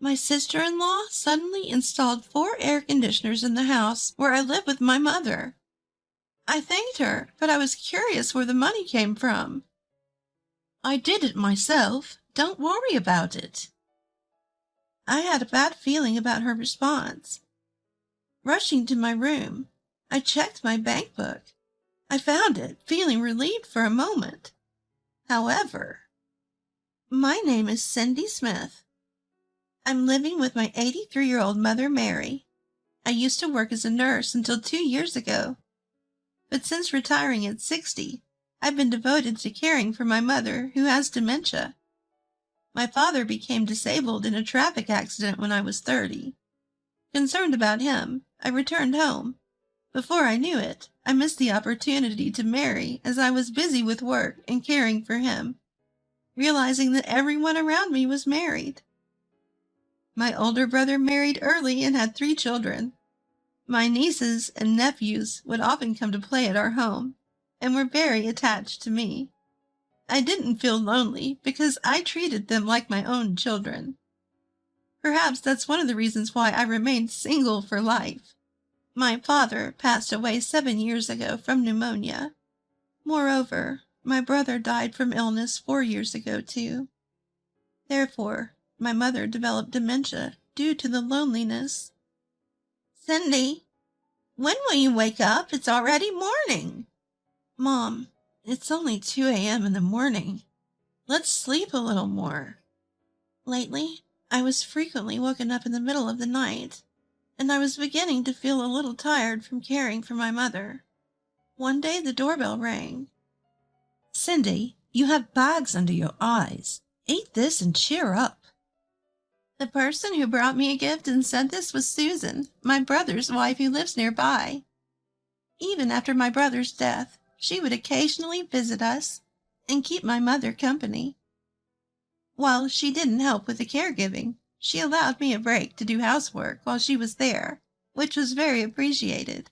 My sister-in-law suddenly installed 4 air conditioners in the house where I live with my mother. I thanked her, but I was curious where the money came from. I did it myself. Don't worry about it. I had a bad feeling about her response. Rushing to my room, I checked my bank book. I found it, feeling relieved for a moment. However, my name is Cindy Smith. I'm living with my 83-year-old mother, Mary. I used to work as a nurse until 2 years ago. But since retiring at 60, I've been devoted to caring for my mother, who has dementia. My father became disabled in a traffic accident when I was 30. Concerned about him, I returned home. Before I knew it, I missed the opportunity to marry as I was busy with work and caring for him, realizing that everyone around me was married. My older brother married early and had 3 children. My nieces and nephews would often come to play at our home and were very attached to me. I didn't feel lonely because I treated them like my own children. Perhaps that's one of the reasons why I remained single for life. My father passed away 7 years ago from pneumonia. Moreover, my brother died from illness 4 years ago too. Therefore, my mother developed dementia due to the loneliness. Cindy, when will you wake up? It's already morning. Mom, it's only 2 a.m. in the morning. Let's sleep a little more. Lately, I was frequently woken up in the middle of the night, and I was beginning to feel a little tired from caring for my mother. One day the doorbell rang. Cindy, you have bags under your eyes. Eat this and cheer up. The person who brought me a gift and said this was Susan, my brother's wife who lives nearby. Even after my brother's death, she would occasionally visit us and keep my mother company. While she didn't help with the caregiving, she allowed me a break to do housework while she was there, which was very appreciated.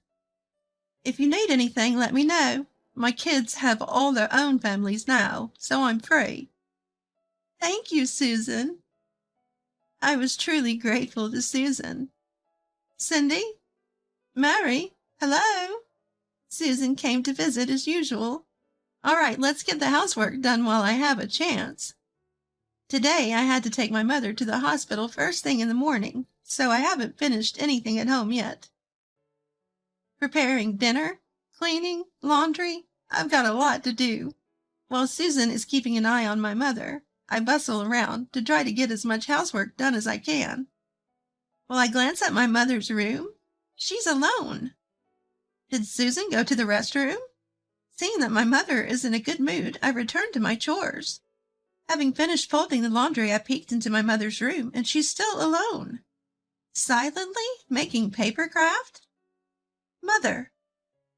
If you need anything, let me know. My kids have all their own families now, so I'm free. Thank you, Susan. I was truly grateful to Susan. Cindy? Mary? Hello? Susan came to visit as usual. All right, let's get the housework done while I have a chance. Today I had to take my mother to the hospital first thing in the morning, so I haven't finished anything at home yet. Preparing dinner, cleaning, laundry, I've got a lot to do. While Susan is keeping an eye on my mother, I bustle around to try to get as much housework done as I can. While I glance at my mother's room, she's alone. Did Susan go to the restroom? Seeing that my mother is in a good mood, I return to my chores. Having finished folding the laundry, I peeked into my mother's room, and she's still alone. Silently making paper craft? Mother,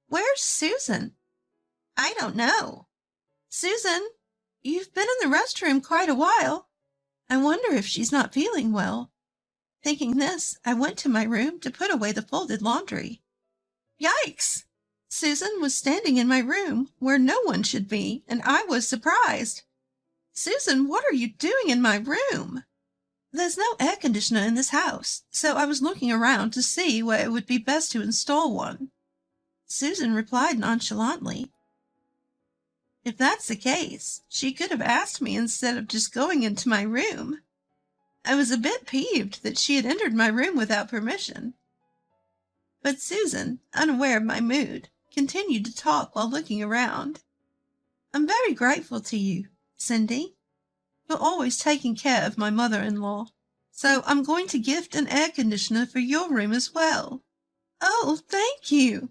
where's Susan? I don't know. Susan, you've been in the restroom quite a while. I wonder if she's not feeling well. Thinking this, I went to my room to put away the folded laundry. Yikes! Susan was standing in my room where no one should be, and I was surprised. Susan, what are you doing in my room? There's no air conditioner in this house, so I was looking around to see where it would be best to install one. Susan replied nonchalantly. If that's the case, she could have asked me instead of just going into my room. I was a bit peeved that she had entered my room without permission. But Susan, unaware of my mood, continued to talk while looking around. I'm very grateful to you, Cindy. You're always taking care of my mother-in-law, so I'm going to gift an air conditioner for your room as well. Oh, thank you!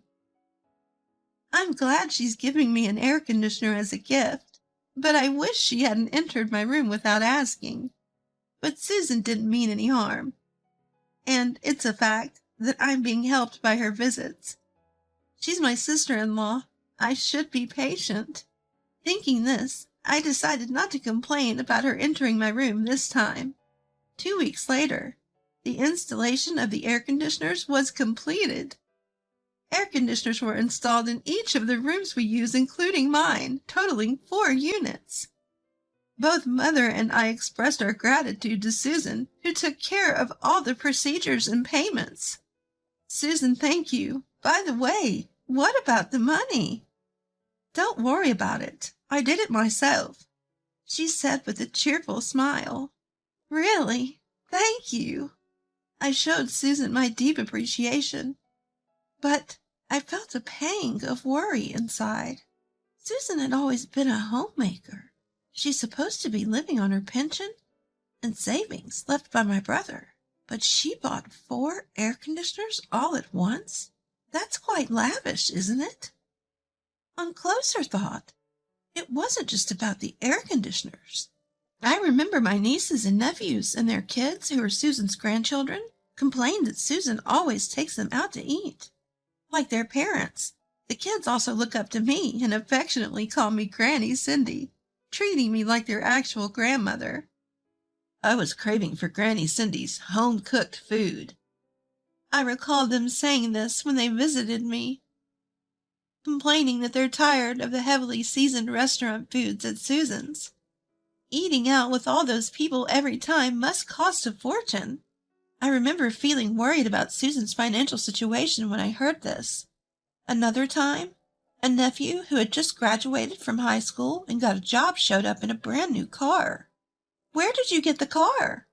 I'm glad she's giving me an air conditioner as a gift, but I wish she hadn't entered my room without asking. But Susan didn't mean any harm, and it's a fact that I'm being helped by her visits. She's my sister-in-law. I should be patient. Thinking this, I decided not to complain about her entering my room this time. 2 weeks later, the installation of the air conditioners was completed. Air conditioners were installed in each of the rooms we use, including mine, totaling 4 units. Both Mother and I expressed our gratitude to Susan, who took care of all the procedures and payments. Susan, thank you. By the way, what about the money? Don't worry about it. I did it myself, she said with a cheerful smile. Really? Thank you. I showed Susan my deep appreciation, but I felt a pang of worry inside. Susan had always been a homemaker. She's supposed to be living on her pension and savings left by my brother. But she bought 4 air conditioners all at once? That's quite lavish, isn't it? On closer thought, it wasn't just about the air conditioners. I remember my nieces and nephews and their kids, who are Susan's grandchildren, complained that Susan always takes them out to eat. Like their parents, the kids also look up to me and affectionately call me Granny Cindy, treating me like their actual grandmother. I was craving for Granny Cindy's home-cooked food. I recall them saying this when they visited me, complaining that they're tired of the heavily seasoned restaurant foods at Susan's. Eating out with all those people every time must cost a fortune. I remember feeling worried about Susan's financial situation when I heard this. Another time, a nephew who had just graduated from high school and got a job showed up in a brand new car. Where did you get the car?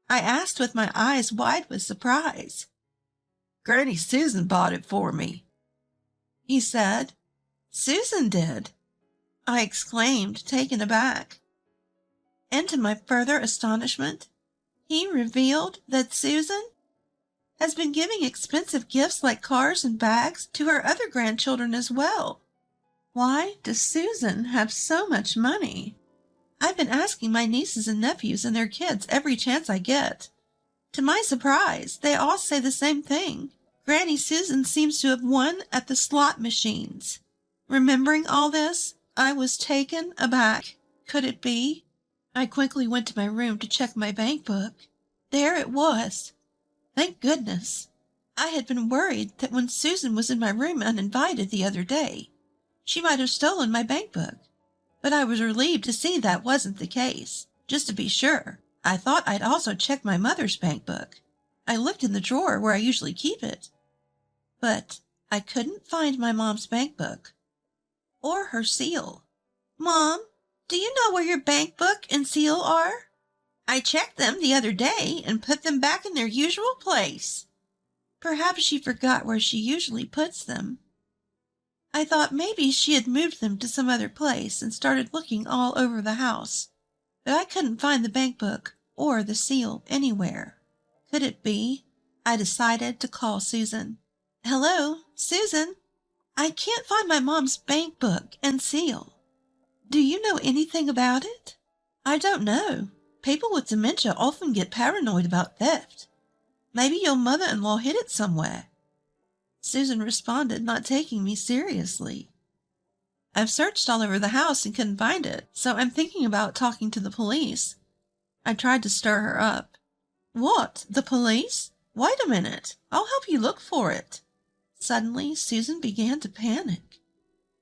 I asked with my eyes wide with surprise. Granny Susan bought it for me, he said. Susan did, I exclaimed, taken aback. And to my further astonishment, he revealed that Susan has been giving expensive gifts like cars and bags to her other grandchildren as well. Why does Susan have so much money? I've been asking my nieces and nephews and their kids every chance I get. To my surprise, they all say the same thing. Granny Susan seems to have won at the slot machines. Remembering all this, I was taken aback. Could it be? I quickly went to my room to check my bank book. There it was. Thank goodness. I had been worried that when Susan was in my room uninvited the other day, she might have stolen my bank book. But I was relieved to see that wasn't the case. Just to be sure, I thought I'd also check my mother's bank book. I looked in the drawer where I usually keep it, but I couldn't find my mom's bank book or her seal. Mom, do you know where your bank book and seal are? I checked them the other day and put them back in their usual place. Perhaps she forgot where she usually puts them. I thought maybe she had moved them to some other place and started looking all over the house, but I couldn't find the bank book or the seal anywhere. Could it be? I decided to call Susan. Hello, Susan. I can't find my mom's bank book and seal. Do you know anything about it? I don't know. People with dementia often get paranoid about theft. Maybe your mother-in-law hid it somewhere. Susan responded, not taking me seriously. I've searched all over the house and couldn't find it, so I'm thinking about talking to the police. I tried to stir her up. What? The police? Wait a minute. I'll help you look for it. Suddenly, Susan began to panic.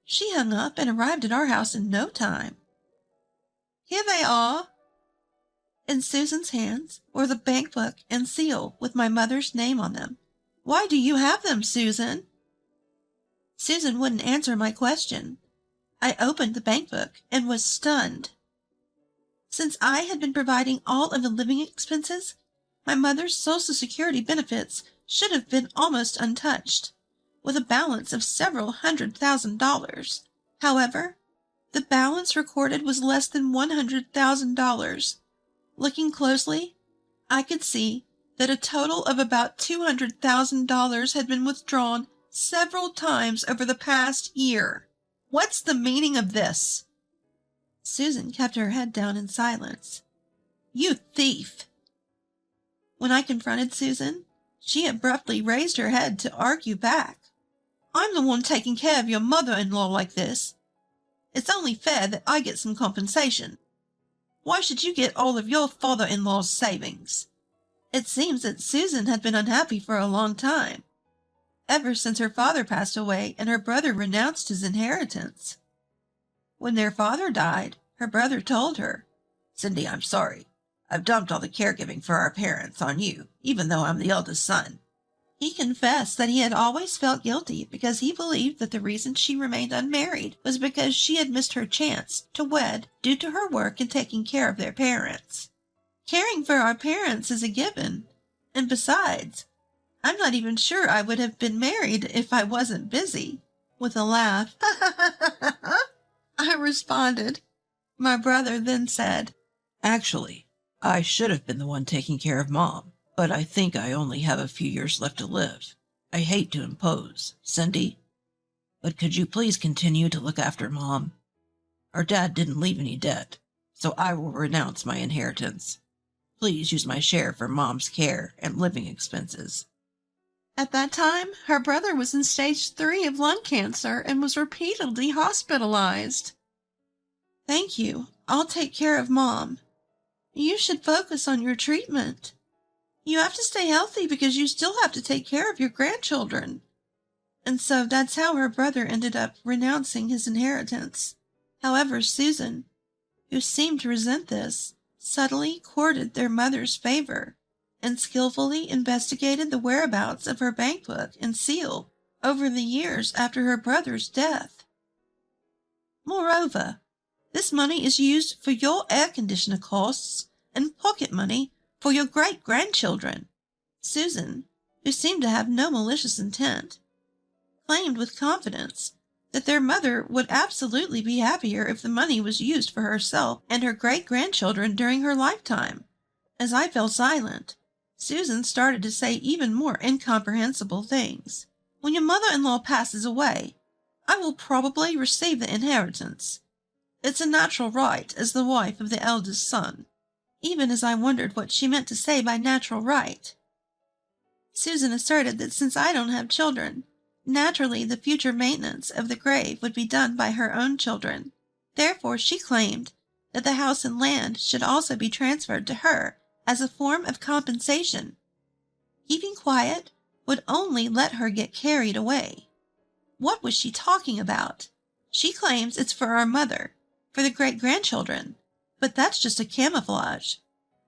She hung up and arrived at our house in no time. Here they are. In Susan's hands were the bank book and seal with my mother's name on them. Why do you have them, Susan? Susan wouldn't answer my question. I opened the bank book and was stunned. Since I had been providing all of the living expenses, my mother's Social Security benefits should have been almost untouched, with a balance of several $100,000. However, the balance recorded was less than $100,000. Looking closely, I could see that a total of about $200,000 had been withdrawn several times over the past year. What's the meaning of this? Susan kept her head down in silence. You thief! When I confronted Susan, she abruptly raised her head to argue back. I'm the one taking care of your mother-in-law like this. It's only fair that I get some compensation. Why should you get all of your father-in-law's savings? It seems that Susan had been unhappy for a long time, ever since her father passed away and her brother renounced his inheritance. When their father died, her brother told her Cindy, I'm sorry. I've dumped all the caregiving for our parents on you, even though I'm the eldest son. He confessed that he had always felt guilty because he believed that the reason she remained unmarried was because she had missed her chance to wed due to her work in taking care of their parents. Caring for our parents is a given, and besides, I'm not even sure I would have been married if I wasn't busy. With a laugh, I responded. My brother then said, "Actually, I should have been the one taking care of Mom, but I think I only have a few years left to live. I hate to impose, Cindy, but could you please continue to look after Mom? Our dad didn't leave any debt, so I will renounce my inheritance. Please use my share for Mom's care and living expenses." At that time, her brother was in stage 3 of lung cancer and was repeatedly hospitalized. "Thank you. I'll take care of Mom. You should focus on your treatment. You have to stay healthy because you still have to take care of your grandchildren." And so that's how her brother ended up renouncing his inheritance. However, Susan, who seemed to resent this, subtly courted their mother's favor and skillfully investigated the whereabouts of her bank book and seal over the years after her brother's death. Moreover, this money is used for your air conditioner costs and pocket money for your great-grandchildren. Susan, who seemed to have no malicious intent, claimed with confidence that their mother would absolutely be happier if the money was used for herself and her great-grandchildren during her lifetime. As I fell silent, Susan started to say even more incomprehensible things. "When your mother-in-law passes away, I will probably receive the inheritance. It's a natural right as the wife of the eldest son," even as I wondered what she meant to say by natural right. Susan asserted that since I don't have children, naturally the future maintenance of the grave would be done by her own children. Therefore, she claimed that the house and land should also be transferred to her as a form of compensation. Keeping quiet would only let her get carried away. What was she talking about? She claims it's for our mother, for the great-grandchildren, but that's just a camouflage.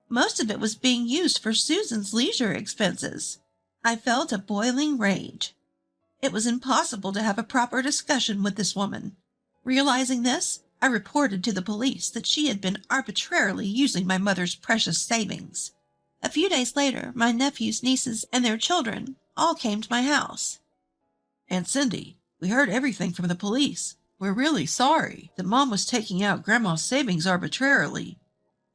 Most of it was being used for Susan's leisure expenses. I felt a boiling rage. It was impossible to have a proper discussion with this woman. Realizing this, I reported to the police that she had been arbitrarily using my mother's precious savings. A few days later, my nephews, nieces, and their children all came to my house. "Aunt Cindy, we heard everything from the police. We're really sorry that Mom was taking out Grandma's savings arbitrarily."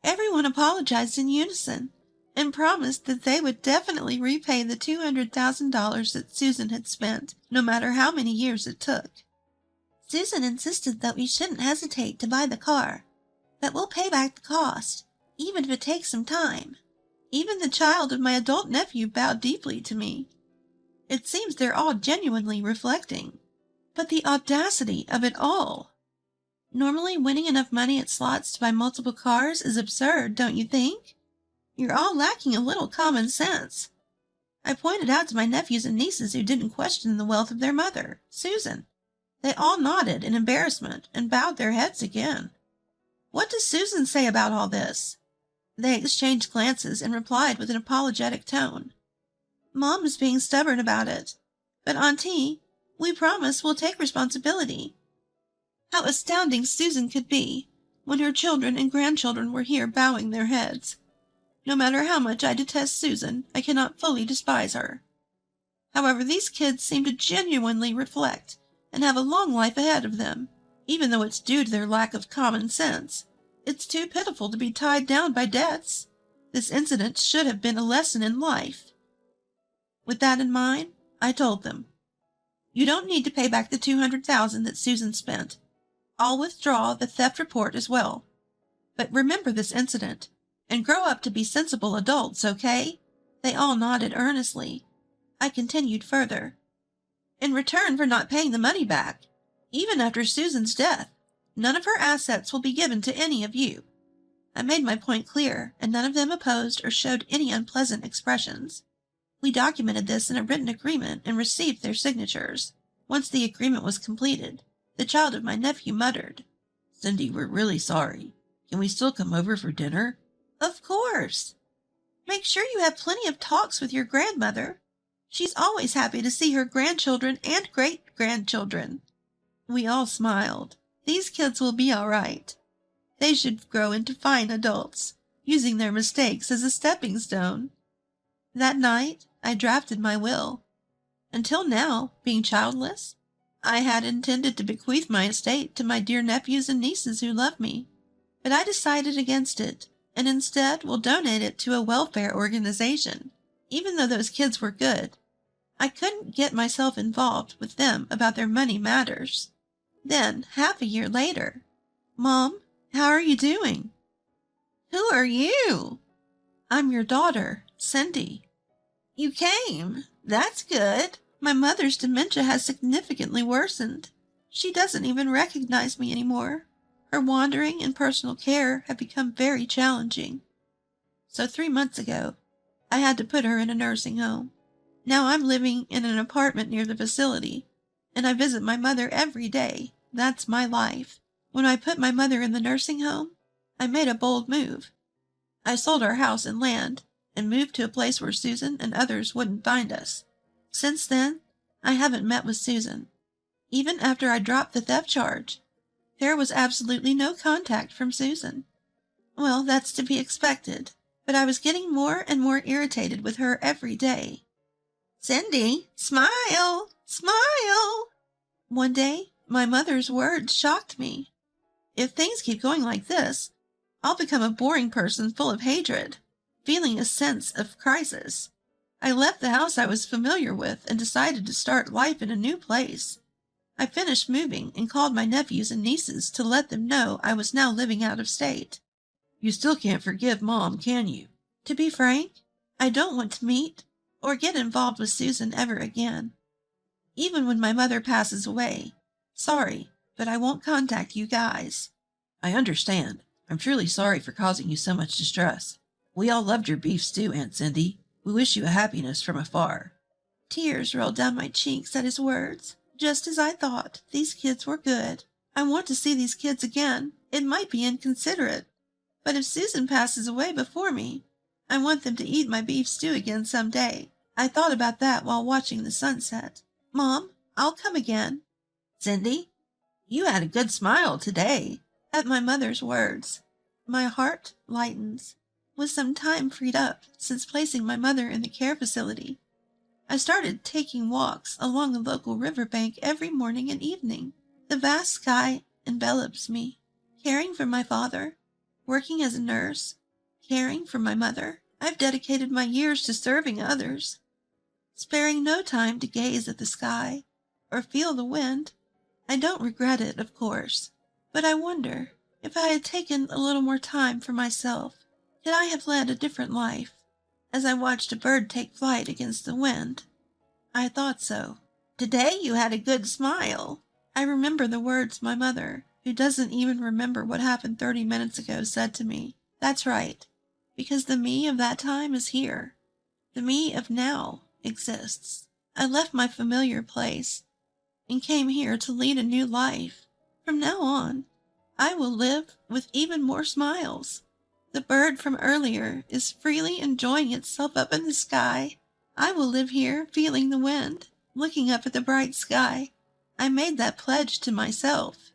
Everyone apologized in unison and promised that they would definitely repay the $200,000 that Susan had spent, no matter how many years it took. Susan insisted that we shouldn't hesitate to buy the car, that we'll pay back the cost, even if it takes some time. Even the child of my adult nephew bowed deeply to me. It seems they're all genuinely reflecting. But the audacity of it all! Normally, winning enough money at slots to buy multiple cars is absurd, don't you think? You're all lacking a little common sense. I pointed out to my nephews and nieces who didn't question the wealth of their mother, Susan. They all nodded in embarrassment and bowed their heads again. "What does Susan say about all this?" They exchanged glances and replied with an apologetic tone. "Mom is being stubborn about it. But, Auntie, we promise we'll take responsibility." How astounding Susan could be when her children and grandchildren were here bowing their heads. No matter how much I detest Susan, I cannot fully despise her. However, these kids seem to genuinely reflect and have a long life ahead of them, even though it's due to their lack of common sense. It's too pitiful to be tied down by debts. This incident should have been a lesson in life. With that in mind, I told them, "You don't need to pay back the $200,000 that Susan spent. I'll withdraw the theft report as well. But remember this incident, and grow up to be sensible adults, okay?" They all nodded earnestly. I continued further. "In return for not paying the money back, even after Susan's death, none of her assets will be given to any of you." I made my point clear, and none of them opposed or showed any unpleasant expressions. We documented this in a written agreement and received their signatures. Once the agreement was completed, the child of my nephew muttered, "Cindy, we're really sorry. Can we still come over for dinner? Of course. Make sure you have plenty of talks with your grandmother. She's always happy to see her grandchildren and great-grandchildren. We all smiled. These kids will be all right. They should grow into fine adults, using their mistakes as a stepping stone. That night, I drafted my will. Until now, being childless, I had intended to bequeath my estate to my dear nephews and nieces who love me. But I decided against it, and instead will donate it to a welfare organization. Even though those kids were good, I couldn't get myself involved with them about their money matters. Then, half a year later, Mom, how are you doing? Who are you? I'm your daughter, Cindy. You came. That's good. My mother's dementia has significantly worsened. She doesn't even recognize me anymore. Her wandering and personal care have become very challenging. So 3 months ago, I had to put her in a nursing home. Now I'm living in an apartment near the facility, and I visit my mother every day. That's my life. When I put my mother in the nursing home, I made a bold move. I sold our house and land and moved to a place where Susan and others wouldn't find us. Since then, I haven't met with Susan. Even after I dropped the theft charge, there was absolutely no contact from Susan. Well, that's to be expected, but I was getting more and more irritated with her every day. Cindy, smile! Smile! One day, my mother's words shocked me. If things keep going like this, I'll become a boring person full of hatred, feeling a sense of crisis. I left the house I was familiar with and decided to start life in a new place. I finished moving and called my nephews and nieces to let them know I was now living out of state. You still can't forgive Mom, can you? To be frank, I don't want to meet or get involved with Susan ever again. Even when my mother passes away. Sorry, but I won't contact you guys. I understand. I'm truly sorry for causing you so much distress. We all loved your beef stew, Aunt Cindy. We wish you a happiness from afar. Tears rolled down my cheeks at his words. Just as I thought, these kids were good. I want to see these kids again. It might be inconsiderate, but if Susan passes away before me, I want them to eat my beef stew again someday. I thought about that while watching the sunset. Mom, I'll come again. Cindy, you had a good smile today. At my mother's words, my heart lightens. With some time freed up since placing my mother in the care facility, I started taking walks along the local riverbank every morning and evening. The vast sky envelops me. Caring for my father, working as a nurse, caring for my mother, I've dedicated my years to serving others, sparing no time to gaze at the sky or feel the wind. I don't regret it, of course, but I wonder if I had taken a little more time for myself, could I have led a different life? As I watched a bird take flight against the wind, I thought so. Today you had a good smile. I remember the words my mother, who doesn't even remember what happened 30 minutes ago, said to me. That's right, because the me of that time is here. The me of now exists. I left my familiar place and came here to lead a new life. From now on, I will live with even more smiles. The bird from earlier is freely enjoying itself up in the sky. I will live here feeling the wind, looking up at the bright sky. I made that pledge to myself.